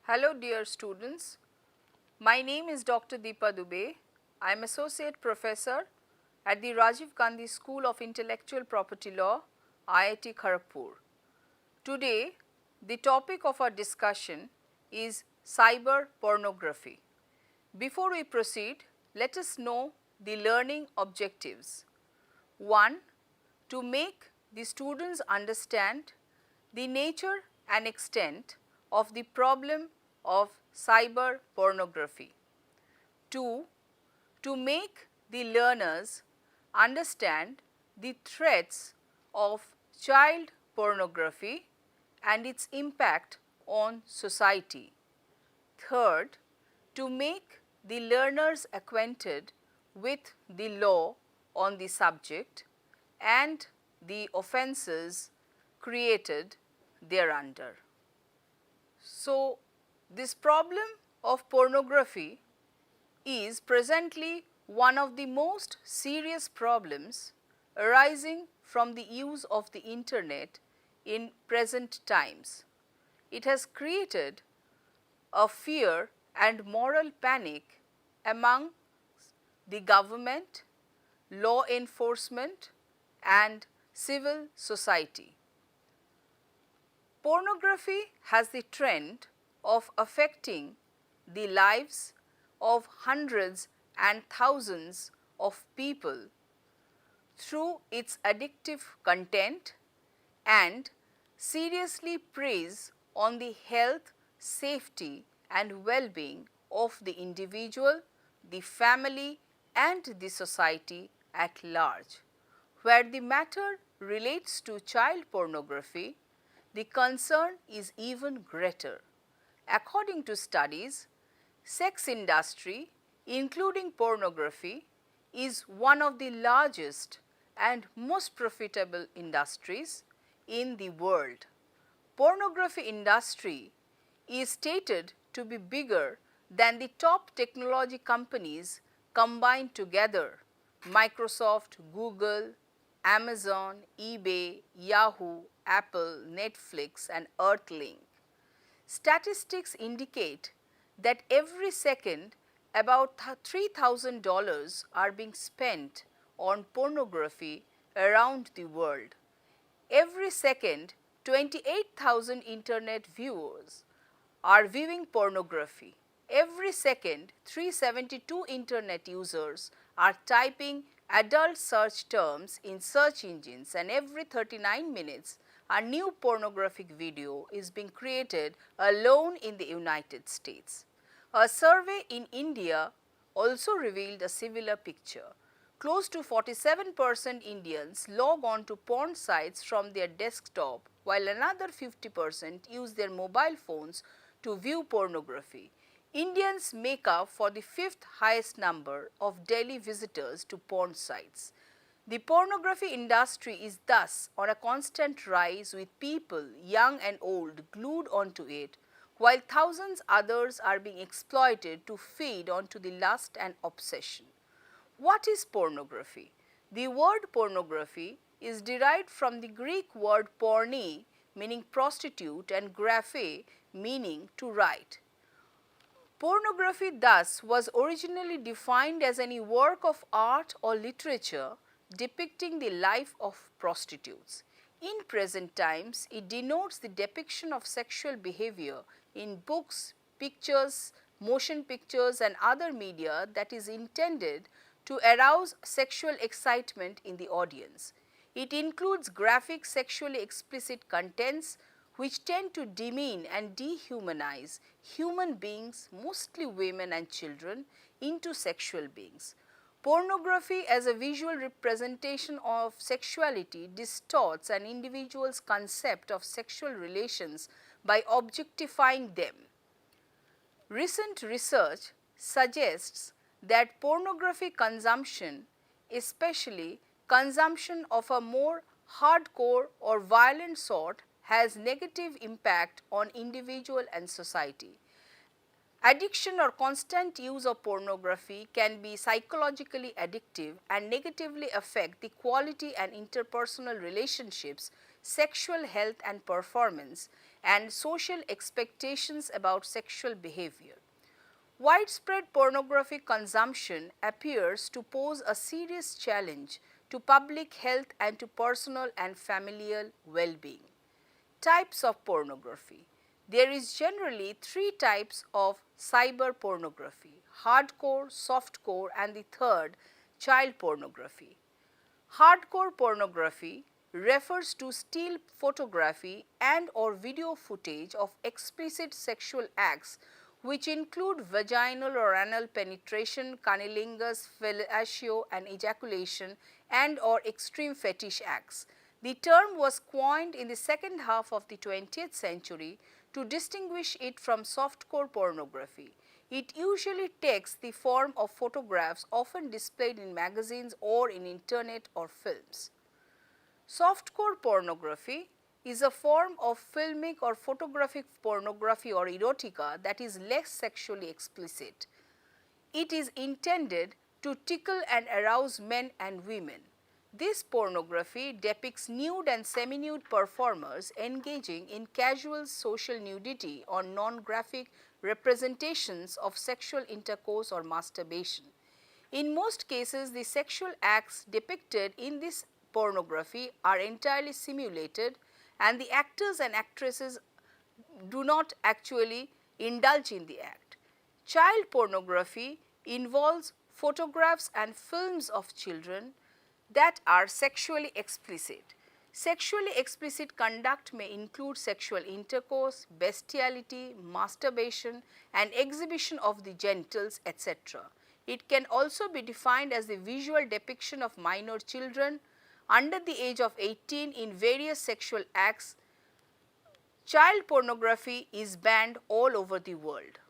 Hello dear students, my name is Dr. Deepa Dubey. I am Associate Professor at the Rajiv Gandhi School of Intellectual Property Law, IIT Kharagpur. Today, the topic of our discussion is cyber pornography. Before we proceed, let us know the learning objectives. 1. To make the students understand the nature and extent of the problem of cyber pornography. 2. To make the learners understand the threats of child pornography and its impact on society. Third, to make the learners acquainted with the law on the subject and the offences created thereunder. So, this problem of pornography is presently one of the most serious problems arising from the use of the internet in present times. It has created a fear and moral panic among the government, law enforcement and civil society. Pornography has the trend of affecting the lives of hundreds and thousands of people through its addictive content and seriously preys on the health, safety and well-being of the individual, the family and the society at large. Where the matter relates to child pornography, the concern is even greater. According to studies, sex industry, including pornography, is one of the largest and most profitable industries in the world. Pornography industry is stated to be bigger than the top technology companies combined together: Microsoft, Google, Amazon, eBay, Yahoo, Apple, Netflix and Earthlink. Statistics indicate that every second about $3,000 are being spent on pornography around the world. Every second, 28,000 internet viewers are viewing pornography. Every second, 372 internet users are typing adult search terms in search engines, and every 39 minutes a new pornographic video is being created alone in the United States. A survey in India also revealed a similar picture. Close to 47% Indians log on to porn sites from their desktop, while another 50% use their mobile phones to view pornography. Indians make up for the fifth highest number of daily visitors to porn sites. The pornography industry is thus on a constant rise, with people, young and old, glued onto it, while thousands others are being exploited to feed onto the lust and obsession. What is pornography? The word pornography is derived from the Greek word porne, meaning prostitute, and graphe, meaning to write. Pornography thus was originally defined as any work of art or literature depicting the life of prostitutes. In present times, it denotes the depiction of sexual behavior in books, pictures, motion pictures and other media that is intended to arouse sexual excitement in the audience. It includes graphic, sexually explicit contents which tend to demean and dehumanize human beings, mostly women and children, into sexual beings. Pornography as a visual representation of sexuality distorts an individual's concept of sexual relations by objectifying them. Recent research suggests that pornography consumption, especially consumption of a more hardcore or violent sort, has negative impact on individual and society. Addiction or constant use of pornography can be psychologically addictive and negatively affect the quality and interpersonal relationships, sexual health and performance, and social expectations about sexual behavior. Widespread pornography consumption appears to pose a serious challenge to public health and to personal and familial well-being. Types of pornography. There is generally three types of cyber pornography: hardcore, softcore, and the third, child pornography. Hardcore pornography refers to still photography and or video footage of explicit sexual acts which include vaginal or anal penetration, cunnilingus, fellatio and ejaculation and or extreme fetish acts. The term was coined in the second half of the 20th century to distinguish it from softcore pornography. It usually takes the form of photographs often displayed in magazines or in internet or films. Softcore pornography is a form of filmic or photographic pornography or erotica that is less sexually explicit. It is intended to tickle and arouse men and women. This pornography depicts nude and semi-nude performers engaging in casual social nudity or non-graphic representations of sexual intercourse or masturbation. In most cases, the sexual acts depicted in this pornography are entirely simulated and the actors and actresses do not actually indulge in the act. Child pornography involves photographs and films of children that are sexually explicit. Sexually explicit conduct may include sexual intercourse, bestiality, masturbation and exhibition of the genitals, etc. It can also be defined as the visual depiction of minor children under the age of 18 in various sexual acts. Child pornography is banned all over the world.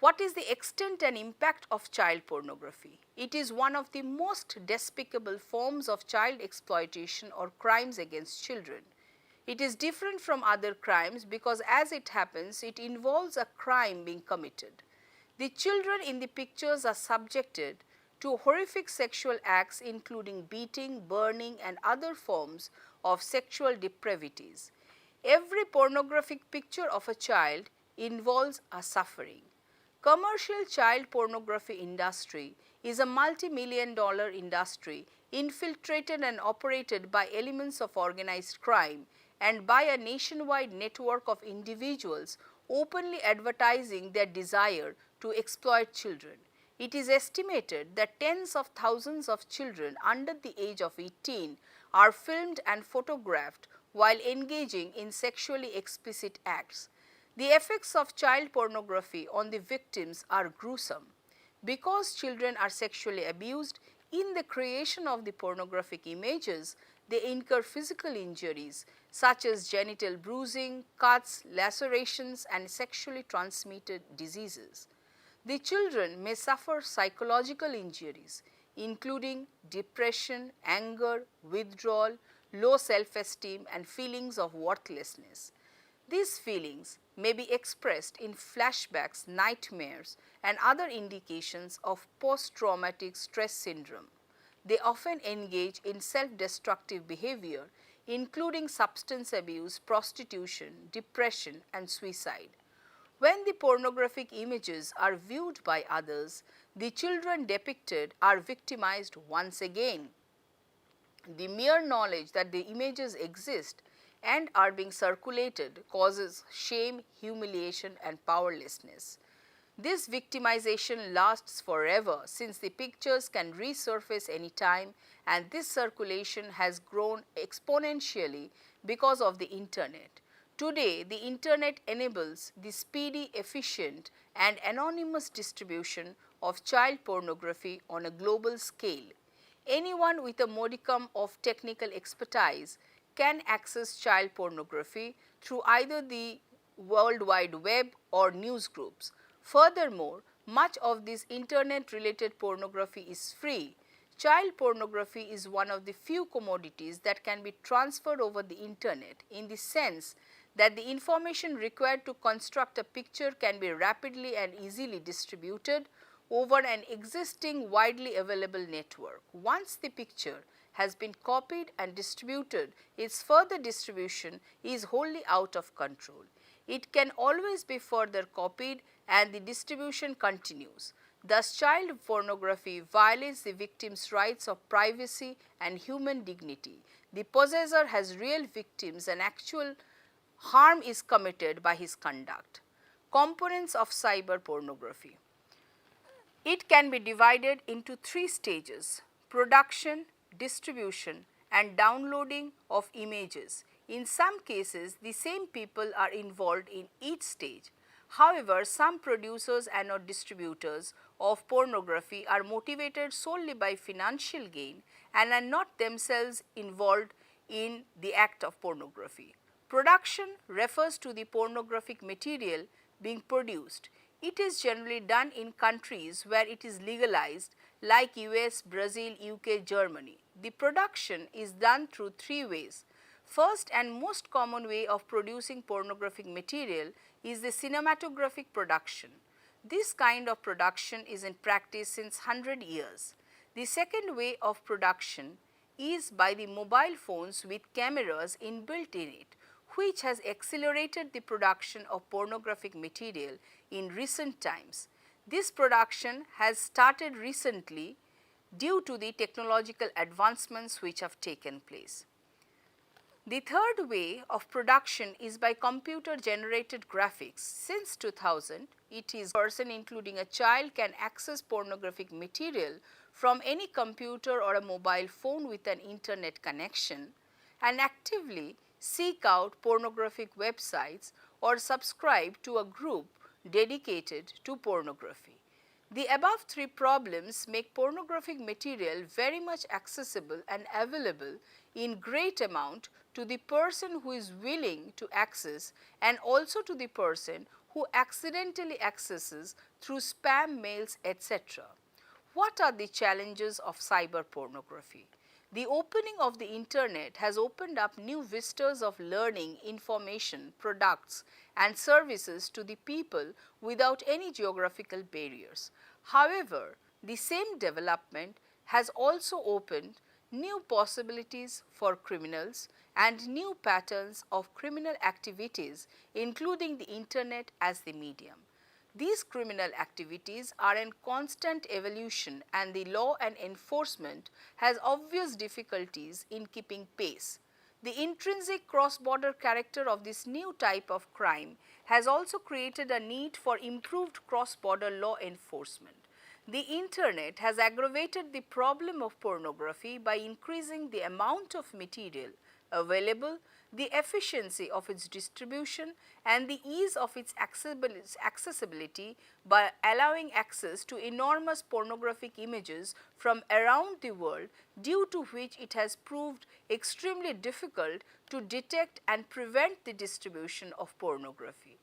What is the extent and impact of child pornography? It is one of the most despicable forms of child exploitation or crimes against children. It is different from other crimes because as it happens, it involves a crime being committed. The children in the pictures are subjected to horrific sexual acts including beating, burning and other forms of sexual depravities. Every pornographic picture of a child involves a suffering. Commercial child pornography industry is a multi-million-dollar industry infiltrated and operated by elements of organized crime and by a nationwide network of individuals openly advertising their desire to exploit children. It is estimated that tens of thousands of children under the age of 18 are filmed and photographed while engaging in sexually explicit acts. The effects of child pornography on the victims are gruesome. Because children are sexually abused in the creation of the pornographic images, they incur physical injuries such as genital bruising, cuts, lacerations and sexually transmitted diseases. The children may suffer psychological injuries including depression, anger, withdrawal, low self-esteem and feelings of worthlessness. These feelings may be expressed in flashbacks, nightmares and other indications of post-traumatic stress syndrome. They often engage in self-destructive behavior including substance abuse, prostitution, depression and suicide. When the pornographic images are viewed by others, the children depicted are victimized once again. The mere knowledge that the images exist and are being circulated causes shame, humiliation and powerlessness. This victimization lasts forever since the pictures can resurface anytime and this circulation has grown exponentially because of the internet. Today, the internet enables the speedy, efficient and anonymous distribution of child pornography on a global scale. Anyone with a modicum of technical expertise can access child pornography through either the World Wide Web or news groups. Furthermore, much of this internet-related pornography is free. Child pornography is one of the few commodities that can be transferred over the internet in the sense that the information required to construct a picture can be rapidly and easily distributed over an existing widely available network. Once the picture has been copied and distributed, its further distribution is wholly out of control. It can always be further copied and the distribution continues. Thus, child pornography violates the victim's rights of privacy and human dignity. The possessor has real victims and actual harm is committed by his conduct. Components of cyber pornography. It can be divided into three stages: production, distribution and downloading of images. In some cases, the same people are involved in each stage. However, some producers and or distributors of pornography are motivated solely by financial gain and are not themselves involved in the act of pornography. Production refers to the pornographic material being produced. It is generally done in countries where it is legalized like US, Brazil, UK, Germany. The production is done through three ways. First and most common way of producing pornographic material is the cinematographic production. This kind of production is in practice since 100 years. The second way of production is by the mobile phones with cameras inbuilt in it, which has accelerated the production of pornographic material in recent times. This production has started recently due to the technological advancements which have taken place. The third way of production is by computer generated graphics. Since 2000, it is a person including a child can access pornographic material from any computer or a mobile phone with an internet connection and actively seek out pornographic websites or subscribe to a group dedicated to pornography. The above three problems make pornographic material very much accessible and available in great amount to the person who is willing to access and also to the person who accidentally accesses through spam mails, etc. What are the challenges of cyber pornography? The opening of the internet has opened up new vistas of learning, information, products and services to the people without any geographical barriers. However, the same development has also opened new possibilities for criminals and new patterns of criminal activities, including the internet as the medium. These criminal activities are in constant evolution and the law and enforcement has obvious difficulties in keeping pace. The intrinsic cross-border character of this new type of crime has also created a need for improved cross-border law enforcement. The internet has aggravated the problem of pornography by increasing the amount of material available, the efficiency of its distribution and the ease of its accessibility by allowing access to enormous pornographic images from around the world, due to which it has proved extremely difficult to detect and prevent the distribution of pornography.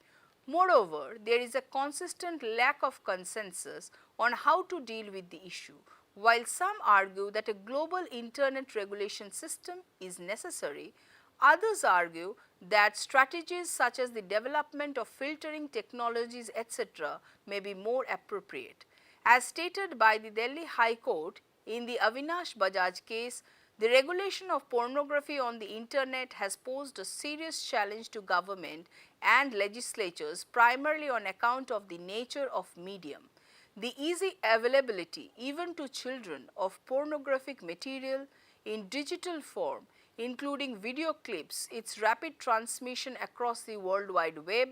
Moreover, there is a consistent lack of consensus on how to deal with the issue. While some argue that a global internet regulation system is necessary, others argue that strategies such as the development of filtering technologies, etc., may be more appropriate. As stated by the Delhi High Court in the Avinash Bajaj case, the regulation of pornography on the internet has posed a serious challenge to government and legislatures, primarily on account of the nature of medium. The easy availability, even to children, of pornographic material in digital form, including video clips, its rapid transmission across the World Wide Web,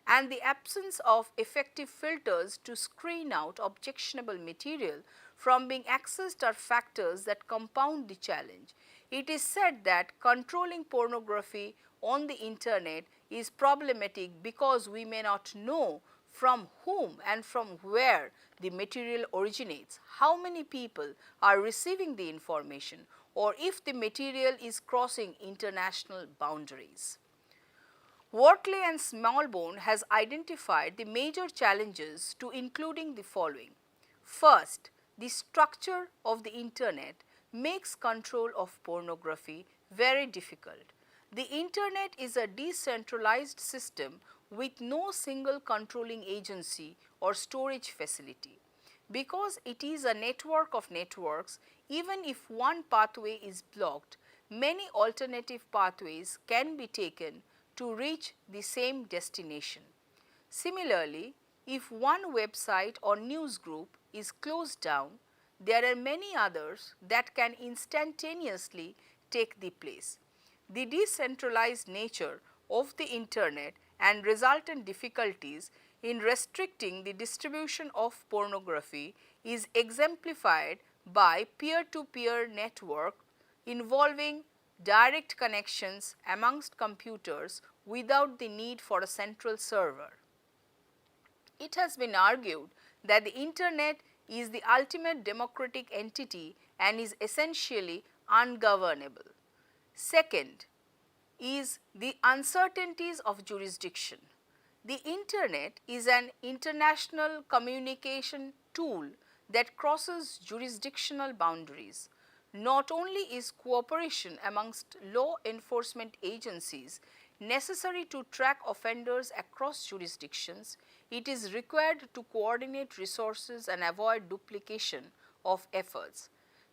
and the absence of effective filters to screen out objectionable material from being accessed are factors that compound the challenge. It is said that controlling pornography on the internet is problematic because we may not know from whom and from where the material originates, how many people are receiving the information, or if the material is crossing international boundaries. Wortley and Smallbone has identified the major challenges to including the following. First, the structure of the internet makes control of pornography very difficult. The internet is a decentralized system with no single controlling agency or storage facility. Because it is a network of networks, even if one pathway is blocked, many alternative pathways can be taken to reach the same destination. Similarly, if one website or news group is closed down, there are many others that can instantaneously take the place. The decentralized nature of the internet and resultant difficulties in restricting the distribution of pornography is exemplified by peer-to-peer network involving direct connections amongst computers without the need for a central server. It has been argued that the internet is the ultimate democratic entity and is essentially ungovernable. Second is the uncertainties of jurisdiction. The internet is an international communication tool that crosses jurisdictional boundaries. Not only is cooperation amongst law enforcement agencies necessary to track offenders across jurisdictions, it is required to coordinate resources and avoid duplication of efforts.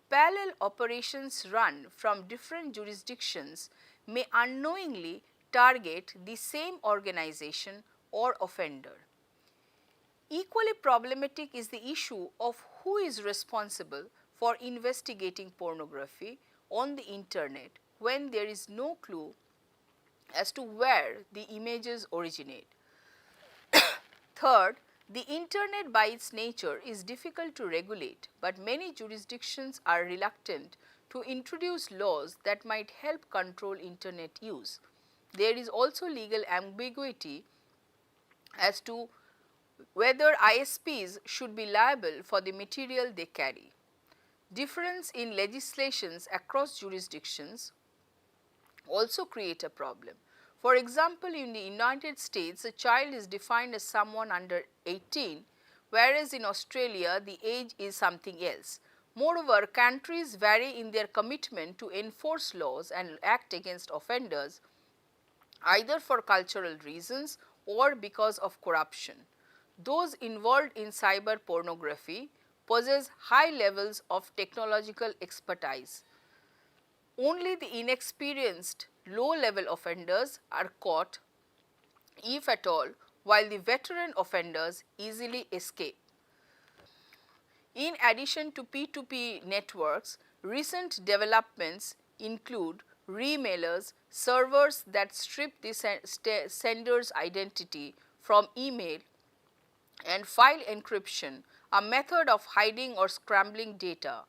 Parallel operations run from different jurisdictions may unknowingly target the same organization or offender. Equally problematic is the issue of who is responsible for investigating pornography on the internet when there is no clue as to where the images originate. Third, the internet by its nature is difficult to regulate, but many jurisdictions are reluctant to introduce laws that might help control internet use. There is also legal ambiguity as to whether ISPs should be liable for the material they carry. Difference in legislations across jurisdictions also create a problem. For example, in the United States, a child is defined as someone under 18, whereas in Australia, the age is something else. Moreover, countries vary in their commitment to enforce laws and act against offenders, either for cultural reasons or because of corruption. Those involved in cyber pornography possess high levels of technological expertise. Only the inexperienced low-level offenders are caught, if at all, while the veteran offenders easily escape. In addition to P2P networks, recent developments include remailers, servers that strip the sender's identity from email, and file encryption, a method of hiding or scrambling data.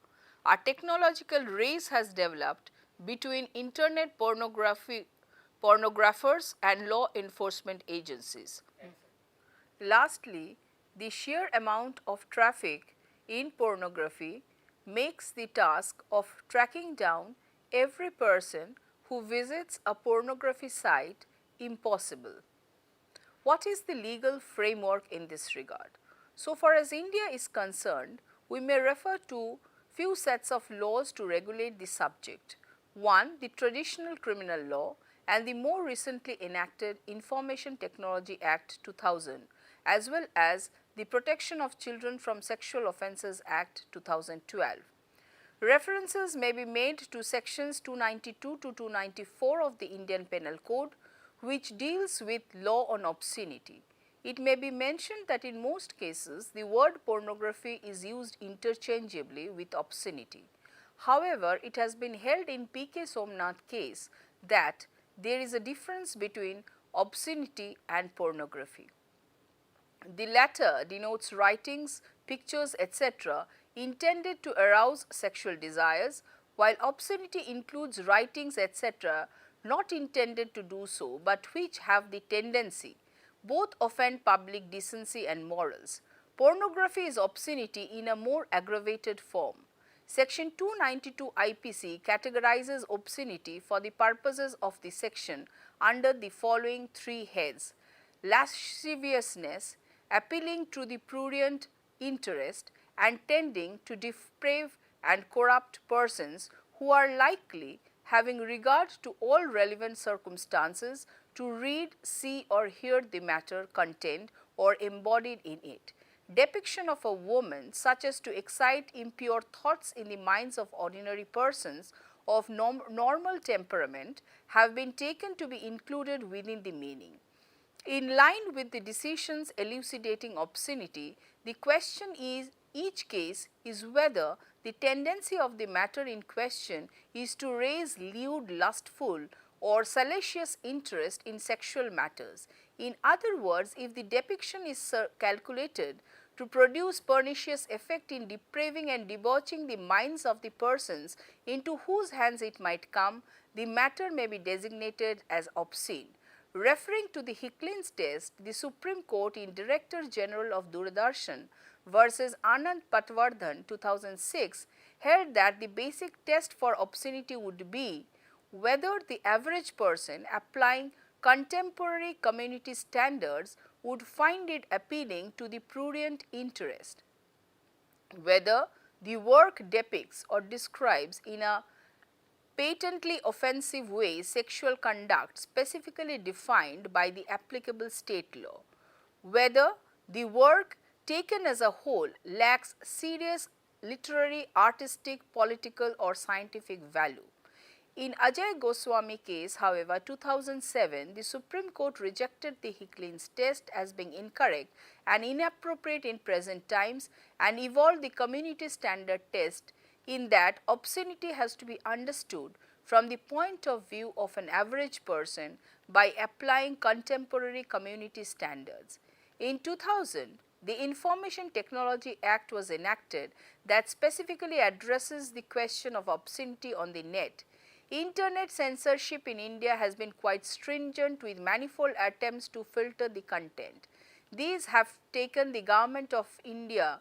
A technological race has developed between internet pornographers and law enforcement agencies. Lastly, the sheer amount of traffic in pornography makes the task of tracking down every person who visits a pornography site impossible. What is the legal framework in this regard? So far as India is concerned, we may refer to few sets of laws to regulate the subject. One, the traditional criminal law, and the more recently enacted Information Technology Act 2000, as well as the Protection of Children from Sexual Offences Act 2012. References may be made to sections 292 to 294 of the Indian Penal Code, which deals with law on obscenity. It may be mentioned that in most cases, the word pornography is used interchangeably with obscenity. However, it has been held in P.K. Somnath case that there is a difference between obscenity and pornography. The latter denotes writings, pictures, etc. intended to arouse sexual desires, while obscenity includes writings, etc. not intended to do so, but which have the tendency. Both offend public decency and morals. Pornography is obscenity in a more aggravated form. Section 292 IPC categorizes obscenity for the purposes of the section under the following three heads: lasciviousness, appealing to the prurient interest, and tending to deprave and corrupt persons who are likely, having regard to all relevant circumstances, to read, see or hear the matter contained or embodied in it. depiction of a woman such as to excite impure thoughts in the minds of ordinary persons of normal temperament have been taken to be included within the meaning. In line with the decisions elucidating obscenity, the question is each case is whether the tendency of the matter in question is to raise lewd, lustful or salacious interest in sexual matters. In other words, if the depiction is calculated to produce pernicious effect in depraving and debauching the minds of the persons into whose hands it might come, the matter may be designated as obscene. Referring to the Hicklin's test, the Supreme Court in Director General of Doordarshan versus Anand Patwardhan 2006 held that the basic test for obscenity would be whether the average person applying contemporary community standards would find it appealing to the prurient interest, whether the work depicts or describes in a patently offensive way sexual conduct specifically defined by the applicable state law, whether the work taken as a whole lacks serious literary, artistic, political or scientific value. In Ajay Goswami case, however, 2007, the Supreme Court rejected the Hicklin's test as being incorrect and inappropriate in present times and evolved the community standard test in that obscenity has to be understood from the point of view of an average person by applying contemporary community standards. In 2000, the Information Technology Act was enacted that specifically addresses the question of obscenity on the net. Internet censorship in India has been quite stringent with manifold attempts to filter the content. These have taken the government of India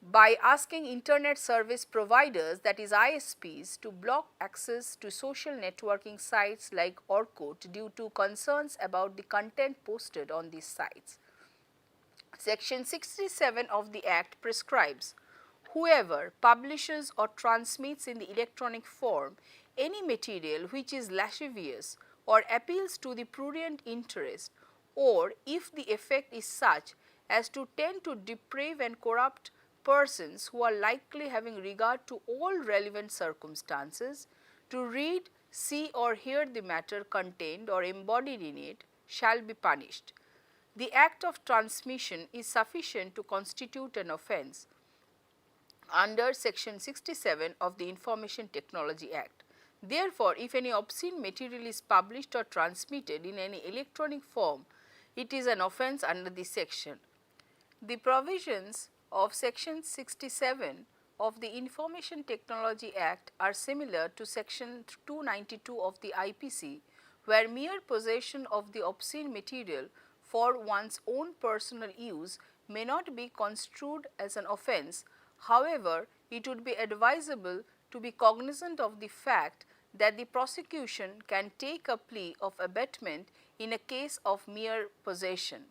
by asking internet service providers, that is ISPs, to block access to social networking sites like Orkut due to concerns about the content posted on these sites. Section 67 of the Act prescribes whoever publishes or transmits in the electronic form any material which is lascivious or appeals to the prurient interest, or if the effect is such as to tend to deprave and corrupt persons who are likely having regard to all relevant circumstances, to read, see or hear the matter contained or embodied in it shall be punished. The act of transmission is sufficient to constitute an offence under section 67 of the Information Technology Act. Therefore, if any obscene material is published or transmitted in any electronic form, it is an offence under this section. The provisions of section 67 of the Information Technology Act are similar to section 292 of the IPC, where mere possession of the obscene material for one's own personal use may not be construed as an offence. However, it would be advisable to be cognizant of the fact that the prosecution can take a plea of abatement in a case of mere possession.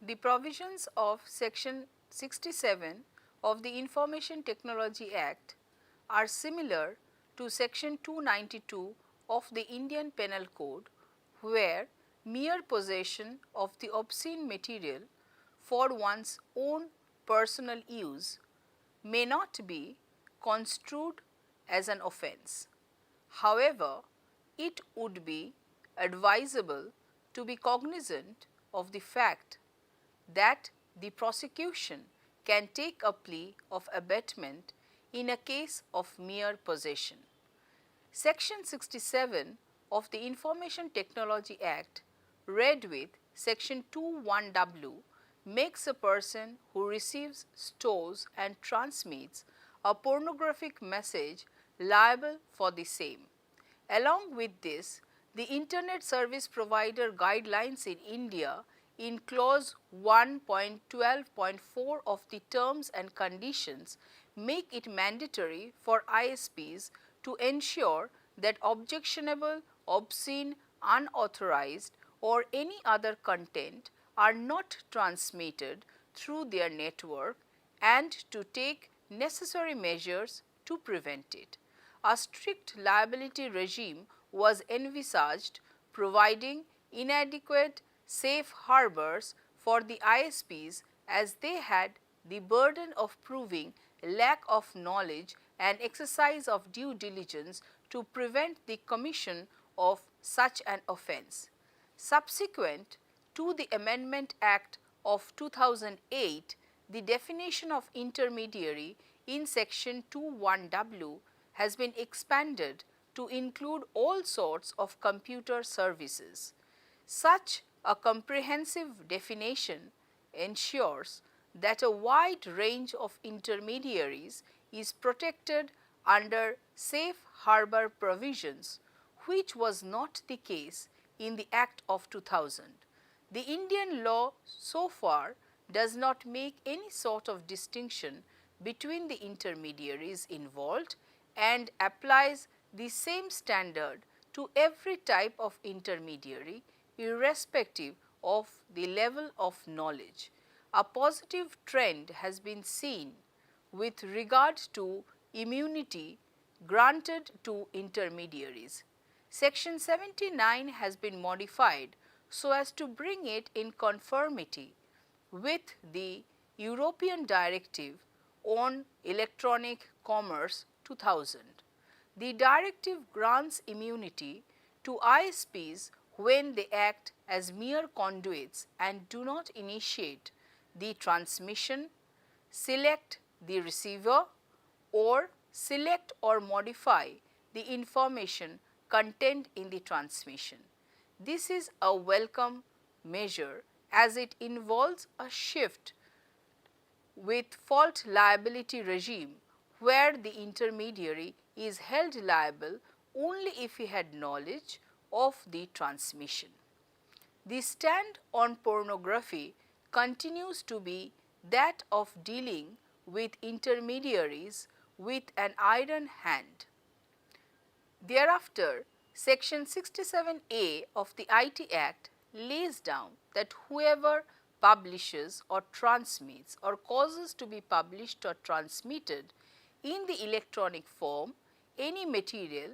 The provisions of section 67 of the Information Technology Act are similar to section 292 of the Indian Penal Code, where mere possession of the obscene material for one's own personal use may not be construed as an offence. However, it would be advisable to be cognizant of the fact that the prosecution can take a plea of abatement in a case of mere possession. Section 67 of the Information Technology Act, read with section 21W, makes a person who receives, stores and transmits a pornographic message liable for the same. Along with this, the Internet Service Provider Guidelines in India in clause 1.12.4 of the terms and conditions make it mandatory for ISPs to ensure that objectionable, obscene, unauthorized or any other content are not transmitted through their network and to take necessary measures to prevent it. A strict liability regime was envisaged, providing inadequate safe harbors for the ISPs as they had the burden of proving lack of knowledge and exercise of due diligence to prevent the commission of such an offence. Subsequent to the Amendment Act of 2008, the definition of intermediary in section 21W has been expanded to include all sorts of computer services. Such a comprehensive definition ensures that a wide range of intermediaries is protected under safe harbor provisions, which was not the case in the Act of 2000. The Indian law so far does not make any sort of distinction between the intermediaries involved and applies the same standard to every type of intermediary irrespective of the level of knowledge. A positive trend has been seen with regard to immunity granted to intermediaries. Section 79 has been modified so as to bring it in conformity with the European Directive on Electronic Commerce 2000. The directive grants immunity to ISPs when they act as mere conduits and do not initiate the transmission, select the receiver, or select or modify the information contained in the transmission. This is a welcome measure as it involves a shift with fault liability regime where the intermediary is held liable only if he had knowledge of the transmission. The stand on pornography continues to be that of dealing with intermediaries with an iron hand. Thereafter, Section 67A of the IT Act lays down that whoever publishes or transmits or causes to be published or transmitted in the electronic form any material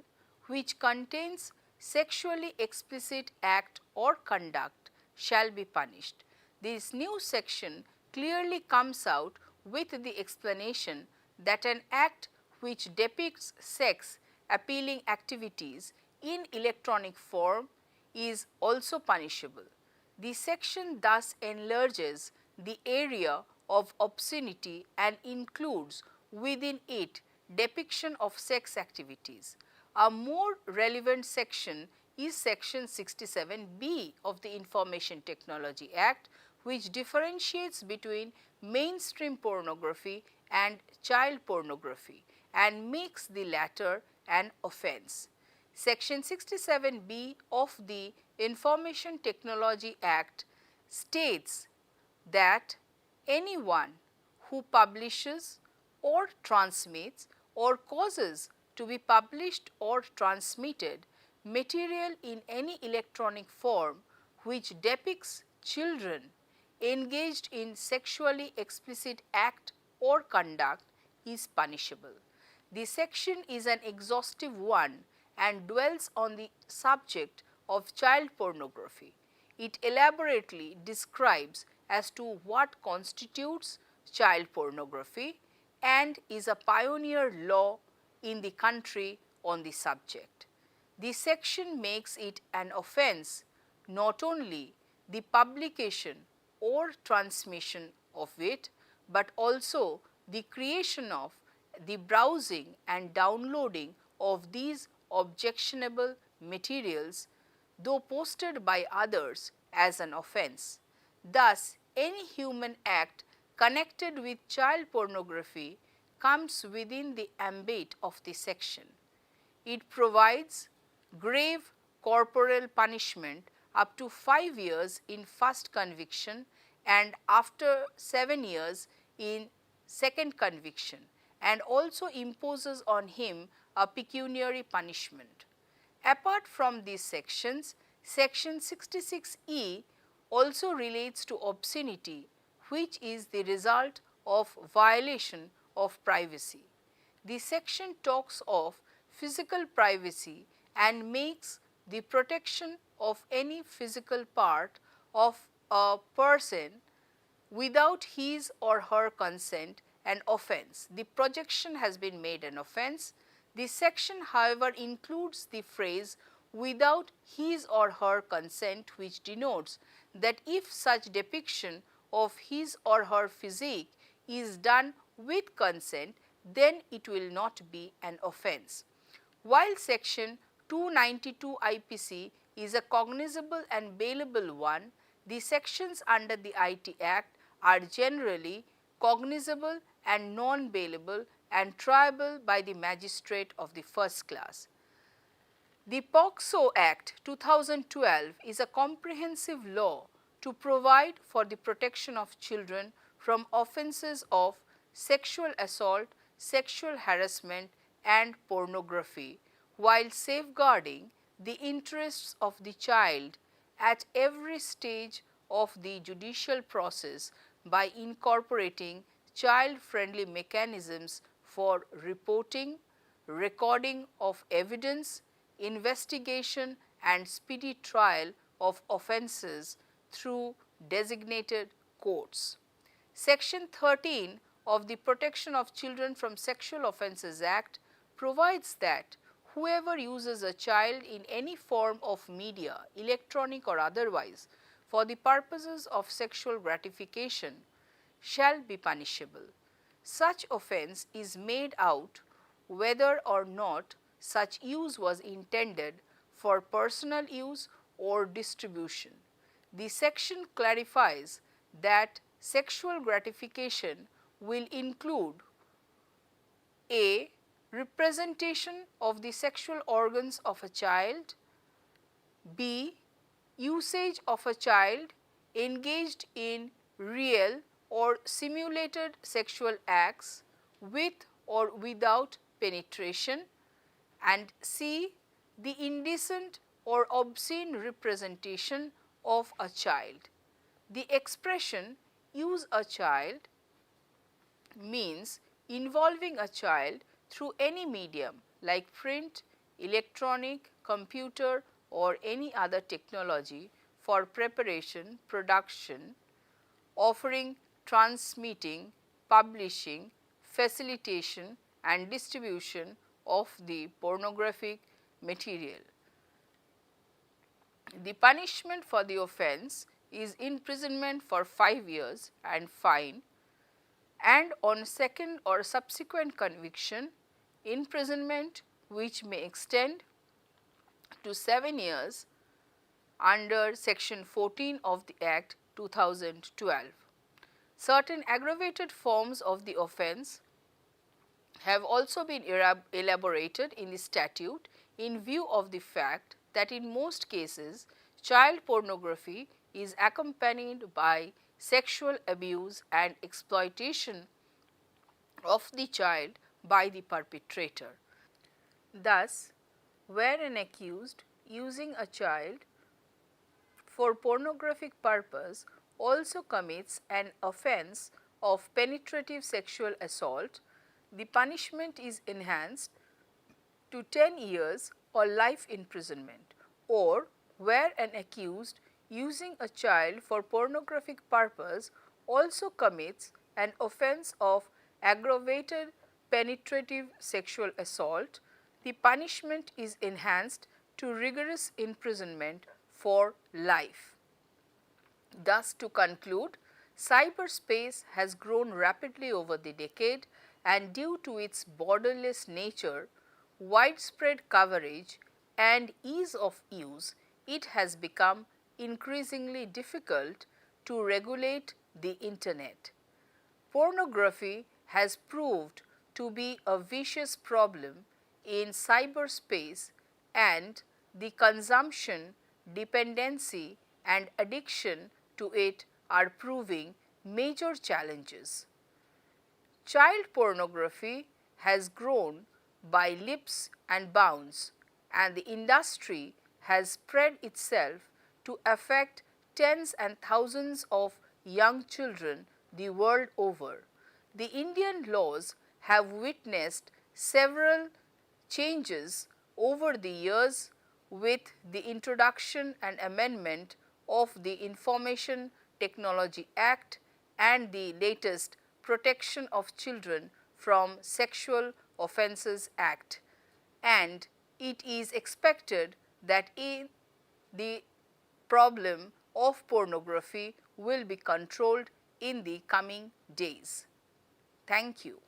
which contains sexually explicit act or conduct shall be punished. This new section clearly comes out with the explanation that an act which depicts sex appealing activities in electronic form is also punishable. The section thus enlarges the area of obscenity and includes within it depiction of sex activities. A more relevant section is section 67B of the Information Technology Act, which differentiates between mainstream pornography and child pornography and makes the latter an offence. Section 67B of the Information Technology Act states that anyone who publishes or transmits or causes to be published or transmitted material in any electronic form which depicts children engaged in sexually explicit act or conduct is punishable. The section is an exhaustive one and dwells on the subject of child pornography. It elaborately describes as to what constitutes child pornography and is a pioneer law in the country on the subject. The section makes it an offence not only the publication or transmission of it, but also the creation of, the browsing and downloading of these objectionable materials, though posted by others, as an offence. Thus, any human act connected with child pornography comes within the ambit of the section. It provides grave corporal punishment up to 5 years in first conviction and after 7 years in second conviction, and also imposes on him a pecuniary punishment. Apart from these sections, section 66E also relates to obscenity, which is the result of violation of privacy. The section talks of physical privacy and makes the protection of any physical part of a person without his or her consent an offence. The projection has been made an offence. This section, however, includes the phrase without his or her consent, which denotes that if such depiction of his or her physique is done with consent, then it will not be an offence. While section 292 IPC is a cognizable and bailable one, the sections under the IT Act are generally cognizable and non-bailable and triable by the magistrate of the first class. The POCSO Act 2012 is a comprehensive law to provide for the protection of children from offences of sexual assault, sexual harassment and pornography, while safeguarding the interests of the child at every stage of the judicial process by incorporating child-friendly mechanisms for reporting, recording of evidence, investigation and speedy trial of offences through designated courts. Section 13 of the Protection of Children from Sexual Offences Act provides that whoever uses a child in any form of media, electronic or otherwise, for the purposes of sexual gratification shall be punishable. Such offence is made out whether or not such use was intended for personal use or distribution. The section clarifies that sexual gratification will include a. representation of the sexual organs of a child, b. usage of a child engaged in real or simulated sexual acts with or without penetration, and c. the indecent or obscene representation of a child. The expression use a child means involving a child through any medium like print, electronic, computer or any other technology for preparation, production, offering, transmitting, publishing, facilitation and distribution of the pornographic material. The punishment for the offence is imprisonment for 5 years and fine, and on second or subsequent conviction, imprisonment which may extend to 7 years under section 14 of the Act 2012. Certain aggravated forms of the offence have also been elaborated in the statute in view of the fact that in most cases child pornography is accompanied by sexual abuse and exploitation of the child by the perpetrator. Thus, where an accused using a child for pornographic purpose also commits an offence of penetrative sexual assault, the punishment is enhanced to 10 years or life imprisonment, or where an accused using a child for pornographic purpose also commits an offence of aggravated penetrative sexual assault, the punishment is enhanced to rigorous imprisonment for life. Thus, to conclude, cyberspace has grown rapidly over the decade, and due to its borderless nature, widespread coverage and ease of use, it has become increasingly difficult to regulate the internet. Pornography has proved to be a vicious problem in cyberspace, and the consumption, dependency and addiction to it are proving major challenges. Child pornography has grown by leaps and bounds, and the industry has spread itself to affect tens and thousands of young children the world over. The Indian laws have witnessed several changes over the years with the introduction and amendment of the Information Technology Act and the latest Protection of Children from Sexual Offences Act, and it is expected that the problem of pornography will be controlled in the coming days. Thank you.